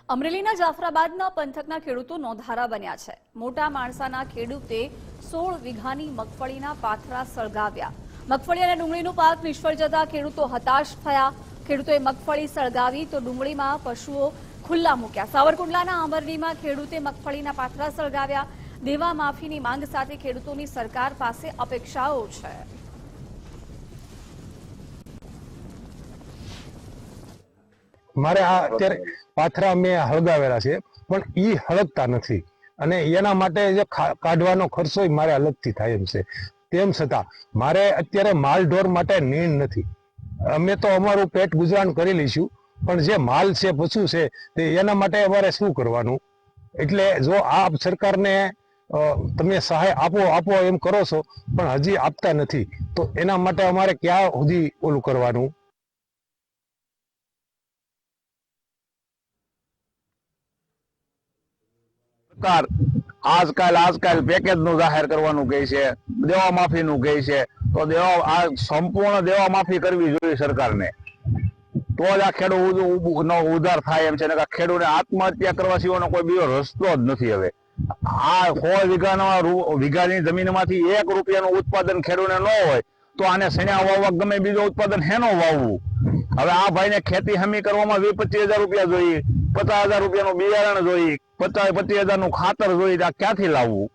અમરેલીના જાફરાબાદના પંથકના ખેડૂતો નોંધારા બન્યા છે। મોટા માણસાના ખેડૂતે 16 વીઘાની મગફળીના પાથરા સળગાવ્યા। મગફળી અને ડુંગળીનો પાક નિષ્ફળ જતા ખેડૂતો હતાશ થયા। ખેડૂતોએ મગફળી સળગાવી તો ડુંગળીમાં પશુઓ ખુલ્લા મૂક્યા। સાવરકુંડલાના અમરડીમાં ખેડૂતે મગફળીના પાથરા સળગાવ્યા। દેવા માફીની માંગ સાથે ખેડૂતોની સરકાર પાસે અપેક્ષાઓ છે। મારે આ અત્યારે પાથરા મેં હળગાવેલા છે પણ ઈ હળગતા નથી અને એના માટે જે કાઢવાનો ખર્ચો મારે અલગથી થાય એમ છે। તેમ છતાં મારે અત્યારે માલ ઢોર માટે નીણ નથી। અમે તો અમારું પેટ ગુજરાન કરી લઈશું પણ જે માલ છે પશુ છે તે એના માટે અમારે શું કરવાનું? એટલે જો આ સરકારને તમે સહાય આપો એમ કરો છો પણ હજી આપતા નથી તો એના માટે અમારે ક્યાં સુધી ઓલું કરવાનું? સરકાર આજકાલ પેકેજ નું જાહેર કરવાનું કહે છે, દેવા માફી નું કહે છે, તો સંપૂર્ણ દેવા માફી કરવી જોઈએ સરકારને, તો જ આ ખેડૂત નો ઉદ્ધાર થાય એમ છે। ખેડૂતને આત્મહત્યા કરવા સિવાયનો કોઈ બીજો રસ્તો જ નથી। હવે આ 100 વીઘાની જમીનમાંથી ₹1 ઉત્પાદન ખેડૂતને ન હોય તો આને સણ્યા વાવવા ગમે બીજો ઉત્પાદન હેનો વાવવું? હવે આ ભાઈને ખેતી હમી કરવામાં 20-25 હજાર રૂપિયા જોઈએ, 50,000 રૂપિયાનું બિયારણ જોઈએ, 25,000 નું ખાતર જોઈએ, આ ક્યાંથી લાવવું?